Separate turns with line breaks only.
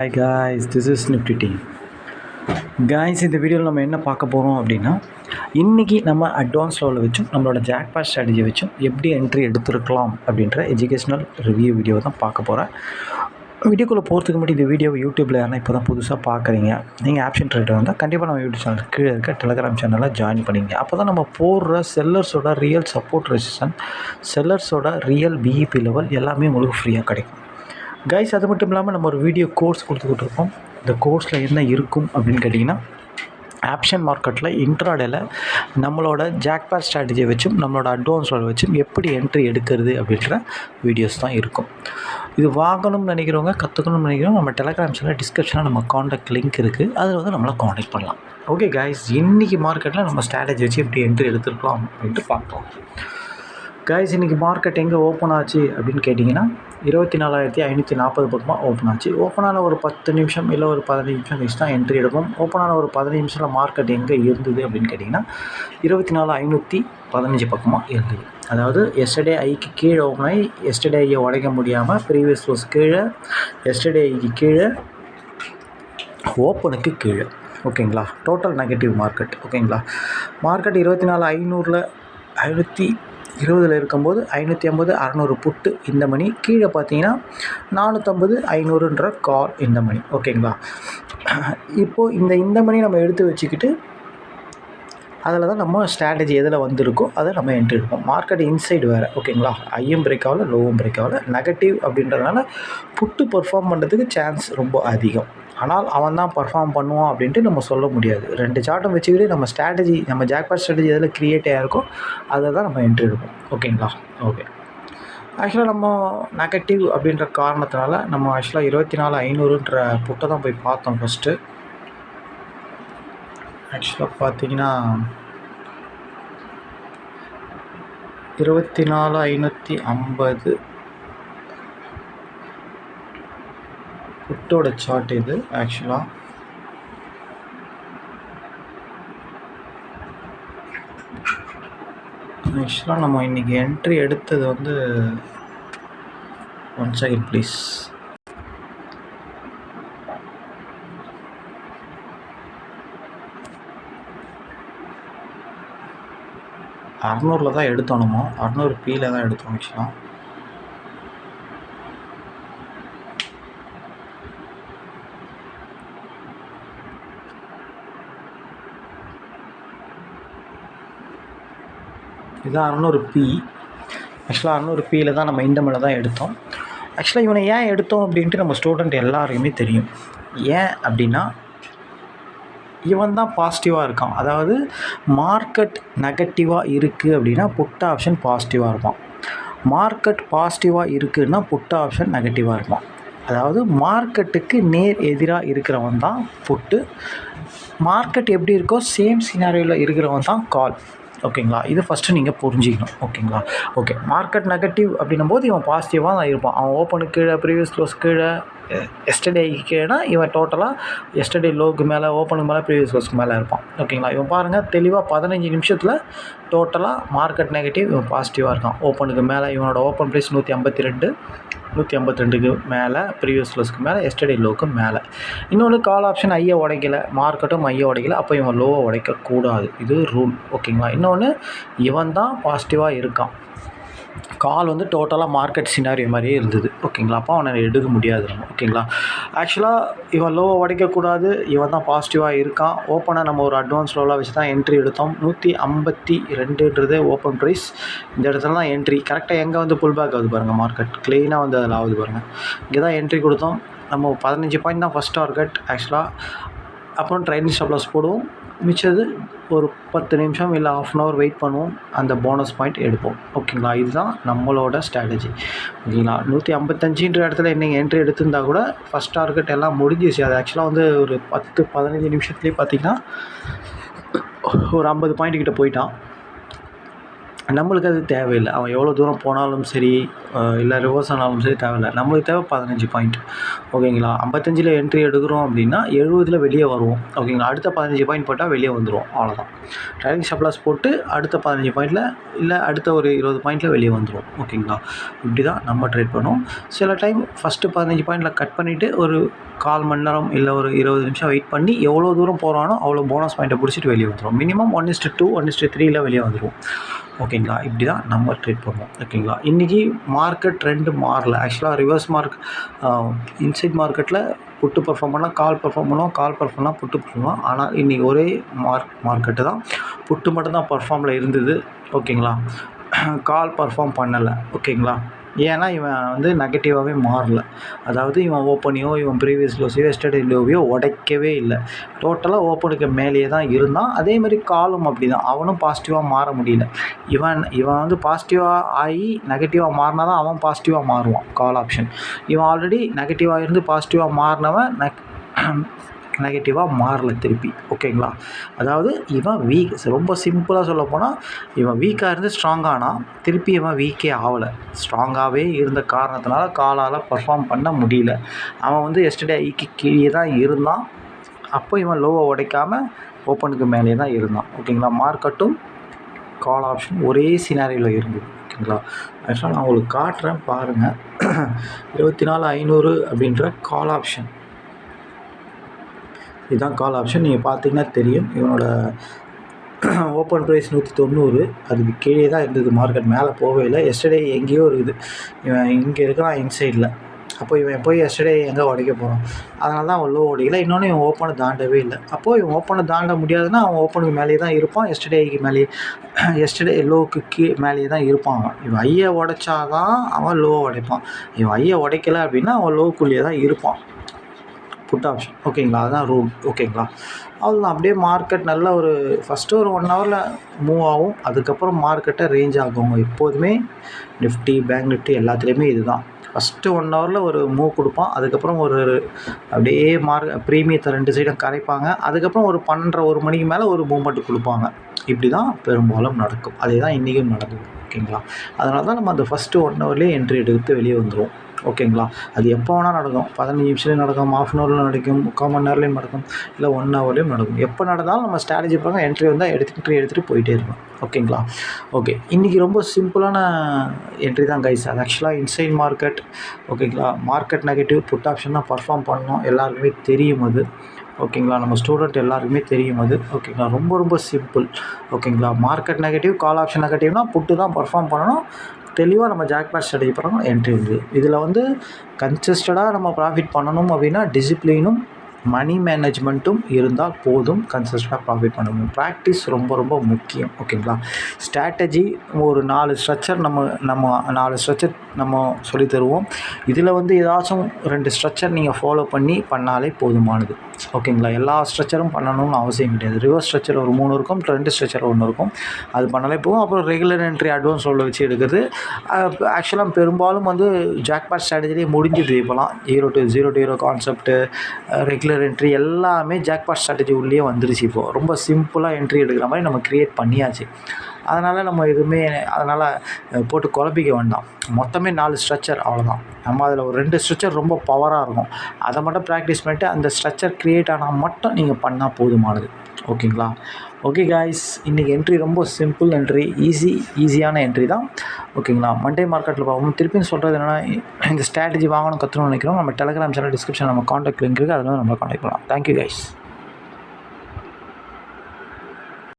Hi guys, this is Nifty Team. Guys, இந்த வீடியோவில் நம்ம என்ன பார்க்க போகிறோம் அப்படின்னா, இன்றைக்கி நம்ம அட்வான்ஸ் லெவலில் வச்சும் நம்மளோட ஜாக்பாட் ஸ்ட்ராட்டஜி வச்சும் எப்படி என்ட்ரி எடுத்துருக்கலாம் அப்படின்ற எஜுகேஷ்னல் ரிவ்யூ வீடியோ தான் பார்க்க போகிறேன். வீடியோக்குள்ளே போகிறதுக்கு முன்னாடி இந்த வீடியோவை யூடியூப்பில் யாரா இப்போ தான் புதுசாக பார்க்குறீங்க, நீங்கள் ஆப்ஷன் ட்ரேடர் வந்தால் கண்டிப்பாக நம்ம யூடியூப் சேனல் கீழே இருக்க டெலிகிராம் சேனலில் ஜாயின் பண்ணிங்க. அப்போ தான் நம்ம போடுற செல்லர்ஸோட ரியல் சப்போர்ட் ரெசிஸ்டன்ஸ், செல்லர்ஸோட ரியல் பிஇபி லெவல் எல்லாமே உங்களுக்கு ஃப்ரீயாக கிடைக்கும். கைஸ், அது மட்டும் இல்லாமல் நம்ம ஒரு வீடியோ கோர்ஸ் கொடுத்துக்கிட்டு இருக்கோம். இந்த கோர்ஸில் என்ன இருக்கும் அப்படின்னு கேட்டிங்கன்னா, ஆப்ஷன் மார்க்கெட்டில் இன்ட்ராடேல நம்மளோட ஜாக்பாட் ஸ்ட்ராட்டஜியை வச்சும் நம்மளோட அட்வான்ஸோட வச்சும் எப்படி என்ட்ரி எடுக்கிறது அப்படின்ற வீடியோஸ் தான் இருக்கும். இது வாங்கணும்னு நினைக்கிறவங்க, கற்றுக்கணும்னு நினைக்கிறவங்க நம்ம டெலிகிராம் சேனல் டிஸ்கிரிப்ஷனில் நம்ம காண்டாக்ட் லிங்க் இருக்குது, அதில் வந்து நம்மளை காண்டாக்ட் பண்ணலாம். ஓகே கைஸ், இன்றைக்கி மார்க்கெட்டில் நம்ம ஸ்ட்ராட்டஜி வச்சு எப்படி என்ட்ரி எடுத்துருக்கலாம் அப்படின்ட்டு பார்ப்போம். கைஸ், இன்றைக்கி மார்க்கெட் எங்கே ஓப்பன் ஆச்சு அப்படின்னு கேட்டிங்கன்னா 24,540 பக்கமாக ஓப்பன் ஆச்சு. ஓப்பனான ஒரு 10 நிமிஷம் இல்லை ஒரு 15 நிமிஷம் கழிச்சு தான் என்ட்ரி எடுப்போம். ஓப்பனான ஒரு 15 நிமிஷத்தில் மார்க்கெட் எங்கே இருந்தது அப்படின்னு கேட்டிங்கன்னா 24,515 பக்கமாக இருந்தது. அதாவது எஸ்டர்டே ஐக்கு கீழே ஓப்பன் ஆகி எஸ்டர்டே ஐயை உடைக்க முடியாமல் ப்ரீவியஸ் க்ளோஸ் கீழே, எஸ்டர்டே ஐக்கு கீழே, ஓப்பனுக்கு கீழே. ஓகேங்களா, டோட்டல் நெகட்டிவ் மார்க்கெட். ஓகேங்களா, மார்க்கெட் 24,500 520 இருக்கும்போது 550 600 புட்டு இந்த மணி, கீழே பார்த்தீங்கன்னா 450 500ன்ற கால் இந்த மணி. ஓகேங்களா, இப்போது இந்த மணி நம்ம எடுத்து வச்சுக்கிட்டு அதில் தான் நம்ம ஸ்ட்ராட்டஜி எதில் வந்திருக்கோ அதை நம்ம என்ட்ரி எடுப்போம். மார்க்கெட் இன்சைடு வேறு. ஓகேங்களா, ஐயும் பிரேக் ஆகல, லோவும் பிரேக் ஆகல, நெகட்டிவ் அப்படின்றதுனால புட்டு பர்ஃபார்ம் பண்ணுறதுக்கு சான்ஸ் ரொம்ப அதிகம். ஆனால் அவன் தான் பர்ஃபார்ம் பண்ணுவான் அப்படின்ட்டு நம்ம சொல்ல முடியாது. 2 சார்ட்டும் வச்சுக்கிட்டு நம்ம ஸ்ட்ராட்டஜி, நம்ம ஜாக்பாட் ஸ்ட்ராட்டஜி எதில் க்ரியேட் ஆகிருக்கோ அதை தான் நம்ம என்ட்ரி எடுப்போம். ஓகேங்களா, ஓகே. ஆக்சுவலாக நம்ம நெகட்டிவ் அப்படின்ற காரணத்தினால நம்ம ஆக்சுவலாக 24,500ன்ற புட்டை தான் போய் பார்த்தோம் ஃபஸ்ட்டு. ஆக்சுவலாக பார்த்தீங்கன்னா 24,550 புட்டோட சார்ட் இது. ஆக்சுவலாக நம்ம இன்றைக்கி என்ட்ரி எடுத்தது வந்து, ஒன் செகண்ட் ப்ளீஸ். அறநூறில் தான் எடுத்தோம். நம்ம 600 பீல தான் எடுத்தோம். ஆக்சுவலாக இதுதான் 600 பி. ஆக்சுவலாக 600 பியில் தான் நம்ம இந்த மேலே தான் எடுத்தோம். ஆக்சுவலாக இவனை ஏன் எடுத்தோம் அப்படின்ட்டு நம்ம ஸ்டூடெண்ட் எல்லாருக்குமே தெரியும். ஏன் அப்படின்னா, இவன் தான் பாசிட்டிவாக இருக்கான். அதாவது மார்க்கெட் நெகட்டிவாக இருக்குது அப்படின்னா புட் ஆப்ஷன் பாசிட்டிவாக இருப்பான். மார்க்கெட் பாசிட்டிவாக இருக்குதுன்னா புட் ஆப்ஷன் நெகட்டிவாக இருப்பான். அதாவது மார்க்கெட்டுக்கு நேர் எதிராக இருக்கிறவன் தான் புட்டு, மார்க்கெட் எப்படி இருக்கோ சேம் சினாரியோவில் இருக்கிறவன் தான் கால். ஓகேங்களா, இது ஃபஸ்ட்டு நீங்கள் புரிஞ்சிக்கணும். ஓகேங்களா, ஓகே. மார்க்கெட் நெகட்டிவ் அப்படின்னும் போது இவன் பாசிட்டிவாக தான் இருப்பான். அவன் ஓப்பனுக்கு கீழே, ப்ரீவியஸ் க்ளோஸ் கீழே, எஸ்டர்டேக்கு கீழேனா இவன் டோட்டலாக எஸ்டர்டே லோக்கு மேலே, ஓப்பனுக்கு மேலே, ப்ரீவியஸ் க்ளோஸ்க்கு மேலே இருப்பான். ஓகேங்களா, இவன் பாருங்கள் தெளிவாக 15 நிமிஷத்தில் டோட்டலாக மார்க்கெட் நெகட்டிவ், இவன் பாசிட்டிவாக இருக்கான். ஓப்பனுக்கு மேலே இவனோட ஓப்பன் ப்ரைஸ் 152க்கு மேலே, ப்ரீவியஸ் க்ளோஸ்க்கு மேலே, எஸ்டர்டே லோக்கு மேலே. இன்னொன்று, கால் ஆப்ஷன் ஐயை உடைக்கலை, மார்க்கெட்டும் ஐயை உடைக்கலை, அப்போ இவன் லோவை உடைக்கக்கூடாது. இது ரூல். ஓகேங்களா, இன்னொன்று, இவன் தான் பாசிட்டிவாக இருக்கான். கால் வந்து டோட்டலாக மார்க்கெட் சினாரியோ மாதிரியே இருந்தது. ஓகேங்களா, அப்போ அவனை எடுக்க முடியாது நம்ம. ஓகேங்களா, ஆக்சுவலாக இவன் லோவை உடைக்கக்கூடாது, இவன் தான் பாசிட்டிவாக இருக்கான். ஓப்பனாக நம்ம ஒரு அட்வான்ஸ் லோவாக வச்சு தான் என்ட்ரி எடுத்தோம். 152ன்றது ஓப்பன் ப்ரைஸ். இந்த இடத்துல தான் என்ட்ரி. கரெக்டாக எங்கே வந்து புல் பேக் ஆகுது பாருங்கள், மார்க்கெட் க்ளீனாக வந்து அதில் ஆகுது பாருங்கள். இங்கே தான் என்ட்ரி கொடுத்தோம். நம்ம 15 பாயிண்ட் தான் ஃபஸ்ட் டார்கெட் ஆக்சுவலாக. அப்புறம் ட்ரைனிங் ஸ்டாப் லாஸ் போடுவோம். மிச்சது ஒரு 10 நிமிஷம் இல்லை ½ அன் ஹவர் வெயிட் பண்ணுவோம், அந்த போனஸ் பாயிண்ட் எடுப்போம். ஓகேங்களா, இதுதான் நம்மளோட ஸ்ட்ராட்டஜி. ஓகேங்களா, 155ன்ற இடத்துல நீங்கள் என்ட்ரி எடுத்திருந்தா கூட ஃபஸ்ட் டார்கெட் எல்லாம் முடிஞ்சிச்சு. அது ஆக்சுவலாக வந்து ஒரு 10-15 நிமிஷத்துலேயே பார்த்திங்கன்னா ஒரு 50 பாயிண்ட் கிட்ட போயிட்டான். நம்மளுக்கு அது தேவையில்லை. அவன் எவ்வளோ தூரம் போனாலும் சரி, இல்லை ரிவர்ஸ் ஆனாலும் சரி தேவையில்லை. நம்மளுக்கு தேவை 15 பாயிண்ட். ஓகேங்களா, 55ல் என்ட்ரி எடுக்கிறோம் அப்படின்னா 70ல் வெளியே வருவோம். ஓகேங்களா, அடுத்த 15 பாயிண்ட் போட்டால் வெளியே வந்துடுவோம். அவ்வளோதான். ட்ரைனிங் ஸ்டாப் லாஸ் போட்டு அடுத்த 15 பாயிண்டில் இல்லை அடுத்த ஒரு 20 பாயிண்டில் வெளியே வந்துடுவோம். ஓகேங்களா, இப்படி தான் நம்ம ட்ரேட் பண்ணுவோம். சில டைம் ஃபஸ்ட்டு 15 பாயிண்டில் கட் பண்ணிவிட்டு ஒரு 1/4 மணி நேரம் இல்லை ஒரு 20 நிமிஷம் வெயிட் பண்ணி எவ்வளோ தூரம் போகிறானோ அவ்வளோ போனஸ் பாயிண்ட்டை பிடிச்சிட்டு வெளியே வந்துடும். மினிமம் 1:2 1:3 வெளியே வந்துடும். ஓகேங்களா, இப்படி தான் நம்ம ட்ரேட் பண்ணுவோம். ஓகேங்களா, இன்றைக்கி மார்க்கெட் ட்ரெண்டு மாறல. ஆக்சுவலாக ரிவர்ஸ் இன்சைட் மார்க்கெட்டில் புட்டு பர்ஃபார்ம் பண்ணால் கால் பர்ஃபார்ம் பண்ணுவோம், கால் பர்ஃபார்ம் பண்ணால் புட்டு பர்ஃபார்ம். ஆனால் இன்றைக்கி ஒரே மார்க்கெட்டு தான், புட்டு மட்டும்தான் பர்ஃபார்மில் இருந்தது. ஓகேங்களா, கால் பர்ஃபார்ம் பண்ணலை. ஓகேங்களா, ஏன்னா இவன் நெகட்டிவாகவே மாறல. அதாவது இவன் ஓப்பனையோ இவன் ப்ரீவியஸ் லோஸையோ எஸ்டர்டே லோவையோ உடைக்கவே இல்லை. டோட்டலாக ஓப்பனுக்கு மேலேயே தான் இருந்தான். அதேமாதிரி காலும் அப்படி தான், அவனும் பாசிட்டிவாக மாற முடியல. இவன் பாசிட்டிவாக ஆகி நெகட்டிவாக மாறினா தான் அவன் பாசிட்டிவாக மாறுவான். கால் ஆப்ஷன் இவன் ஆல்ரெடி நெகட்டிவாக இருந்து பாசிட்டிவாக மாறினவன் நெகட்டிவாக மாறல திருப்பி. ஓகேங்களா, அதாவது இவன் வீக். ரொம்ப சிம்பிளாக சொல்ல போனால் இவன் வீக்காக இருந்து ஸ்ட்ராங்கானா திருப்பி இவன் வீக்கே ஆகலை. ஸ்ட்ராங்காகவே இருந்த காரணத்தினால காலால் பர்ஃபார்ம் பண்ண முடியல. அவன் எஸ்டர்டே ஐக்கு கீழே தான் இருந்தான். அப்போ இவன் லோவை உடைக்காமல் ஓப்பனுக்கு மேலே தான் இருந்தான். ஓகேங்களா, மார்க்கெட்டும் கால் ஆப்ஷன் ஒரே சினாரியில் இருந்தது. ஓகேங்களா, ஆக்சுவலாக நான் உங்களுக்கு காட்டுறேன் பாருங்கள். 24,500 அப்படின்ற கால் ஆப்ஷன், இதுதான் கால் ஆப்ஷன். நீங்கள் பார்த்தீங்கன்னா தெரியும், இவனோட ஓப்பன் ப்ரைஸ் 190. அதுக்கு கீழே தான் இருந்தது. மார்க்கெட் மேலே போகவே இல்லை. எஸ்டர்டே எங்கேயோ இருக்குது. இவன் இங்கே இருக்கிறான் இன்சைடில். அப்போ இவன் போய் எஸ்டர்டே எங்கே உடைக்க போகிறான்? அதனால தான் அவன் லோ உடைக்கல. இன்னொன்று இவன் ஓப்பனை தாண்டவே இல்லை. அப்போது இவன் ஓப்பனை தாண்ட முடியாதுன்னா அவன் ஓப்பனுக்கு மேலேயே தான் இருப்பான். எஸ்டர்டே லோவுக்கு மேலேயே தான் இருப்பான். இவன் ஐயை உடைச்சாதான் அவன் லோவை உடைப்பான். இவன் ஐயை உடைக்கலை அப்படின்னா அவன் லோவுக்குள்ளேயே தான் இருப்பான். Put option. ஓகேங்களா, அதுதான் ரூல். ஓகேங்களா, அவ்வளோதான். அப்படியே மார்க்கெட் நல்ல ஒரு ஃபஸ்ட்டு ஒரு 1 ஹவரில் மூவ் ஆகும். அதுக்கப்புறம் மார்க்கெட்டை ரேஞ்ச் ஆகுங்க. எப்போதுமே நிஃப்டி, பேங்க் நிஃப்டி எல்லாத்துலேயுமே இது தான். ஃபஸ்ட்டு 1 ஹவரில் ஒரு மூவ் கொடுப்பான். அதுக்கப்புறம் ஒரு அப்படியே ப்ரீமியத்தை 2 சைடும் கரைப்பாங்க. அதுக்கப்புறம் ஒரு 12:30 மணிக்கு மேலே ஒரு மூவ்மெண்ட் கொடுப்பாங்க. இப்படி தான் பெரும்பாலும் நடக்கும். அதே தான் இன்றைக்கும் நடக்குது. ஓகேங்களா, அதனால தான் நம்ம அந்த ஃபஸ்ட்டு 1 ஹவர்லேயே என்ட்ரி எடுத்து வெளியே வந்துடுவோம். ஓகேங்களா, அது எப்போ வேணால் நடக்கும். 15 நிமிஷத்துலேயும் நடக்கும், ½ அன் ஹவரில் நடக்கும், 3/4 மணி நேரத்துலையும் நடக்கும், இல்லை 1 ஹவர்லேயும் நடக்கும். எப்போ நடந்தாலும் நம்ம ஸ்ட்ராட்டஜி பிரகாரம் என்ட்ரி வந்தால் எடுத்துகிட்டு போயிட்டே இருக்கோம். ஓகேங்களா, ஓகே. இன்றைக்கி ரொம்ப சிம்பிளான என்ட்ரி தான் கைஸ். அது ஆக்சுவலாக இன்சைட் மார்க்கெட். ஓகேங்களா, மார்க்கெட் நெகட்டிவ், புட் ஆப்ஷன் தான் பர்ஃபார்ம் பண்ணணும். எல்லாருக்குமே தெரியும் அது. ஓகேங்களா, நம்ம ஸ்டூடெண்ட் எல்லாருக்குமே தெரியும் அது. ஓகேங்களா, ரொம்ப ரொம்ப சிம்பிள். ஓகேங்களா, மார்க்கெட் நெகட்டிவ், கால் ஆப்ஷன் நெகட்டிவ்னால் புட்டு தான் பர்ஃபார்ம் பண்ணணும். தெளிவாக நம்ம ஜாக்பாட் ஸ்ட்ராட்டஜி பண்ணணும். என்ட்ரி வந்து இதில் கன்சிஸ்டடாக நம்ம ப்ராஃபிட் பண்ணணும் அப்படின்னா டிசிப்ளினும் மணி மேனேஜ்மெண்ட்டும் இருந்தால் போதும். கன்சிஸ்டண்டாக ப்ராஃபிட் பண்ண முடியும். ப்ராக்டிஸ் ரொம்ப ரொம்ப முக்கியம். ஓகேங்களா, ஸ்ட்ராட்டஜி ஒரு 4 ஸ்ட்ரக்சர் நம்ம 4 ஸ்ட்ரக்சர் நம்ம சொல்லித் தருவோம். இதில் ஏதாச்சும் 2 ஸ்ட்ரக்சர் நீங்கள் ஃபாலோ பண்ணாலே போதுமானது. ஓகேங்களா, எல்லா ஸ்ட்ரக்சரும் பண்ணணும்னு அவசியம் கிடையாது. ரிவர்ஸ் ஸ்ட்ரக்சர் ஒரு 3 இருக்கும், ட்ரெண்ட் ஸ்ட்ரக்சர் 1 இருக்கும். அது பண்ணாலே போகும். அப்புறம் ரெகுலர் என்ட்ரி, அட்வான்ஸ் ரோல் வச்சு எடுக்கிறது. ஆக்சுவலாக பெரும்பாலும் ஜாக்பாட் ஸ்ட்ராட்டஜிலேயே முடிஞ்சுது. இப்போலாம் 0 to 0 கான்செப்ட்டு, ரெகுலர் என்ட்ரி எல்லாமே ஜாக்பாட் ஸ்ட்ராட்டஜி உள்ளே வந்துருச்சு. இப்போது ரொம்ப சிம்பிளாக என்ட்ரி எடுக்கிற மாதிரி நம்ம க்ரியேட் பண்ணியாச்சு. அதனால் நம்ம எதுவுமே போட்டு குழப்பிக்க வேண்டாம். மொத்தமே 4 ஸ்ட்ரக்சர், அவ்வளோதான். நம்ம அதில் ஒரு 2 ஸ்ட்ரக்சர் ரொம்ப பவராக இருக்கும். அதை மட்டும் ப்ராக்டிஸ் பண்ணிவிட்டு அந்த ஸ்ட்ரக்சர் க்ரியேட் ஆனால் மட்டும் நீங்கள் பண்ணால் போதுமானது. ஓகேங்களா, ஓகே காய்ஸ், இன்றைக்கி என்ட்ரி ரொம்ப சிம்பிள் என்ட்ரி, ஈஸியான என்ட்ரி தான். ஓகேங்களா, மண்டே மார்க்கெட்டில் பார்ப்போம். திருப்பியும் சொல்கிறது என்னென்னா, இந்த ஸ்ட்ராட்டஜி வாங்கணும் கற்றுக்கணும்னு நினைக்கிறோம். நம்ம டெலிகிராம் சேனல் டிஸ்கிரிப்ஷன் நம்ம காண்டாக்ட் லிங்க் இருக்குது. அதில் நம்ம காண்டாக்ட் பண்ணலாம். Thank you guys.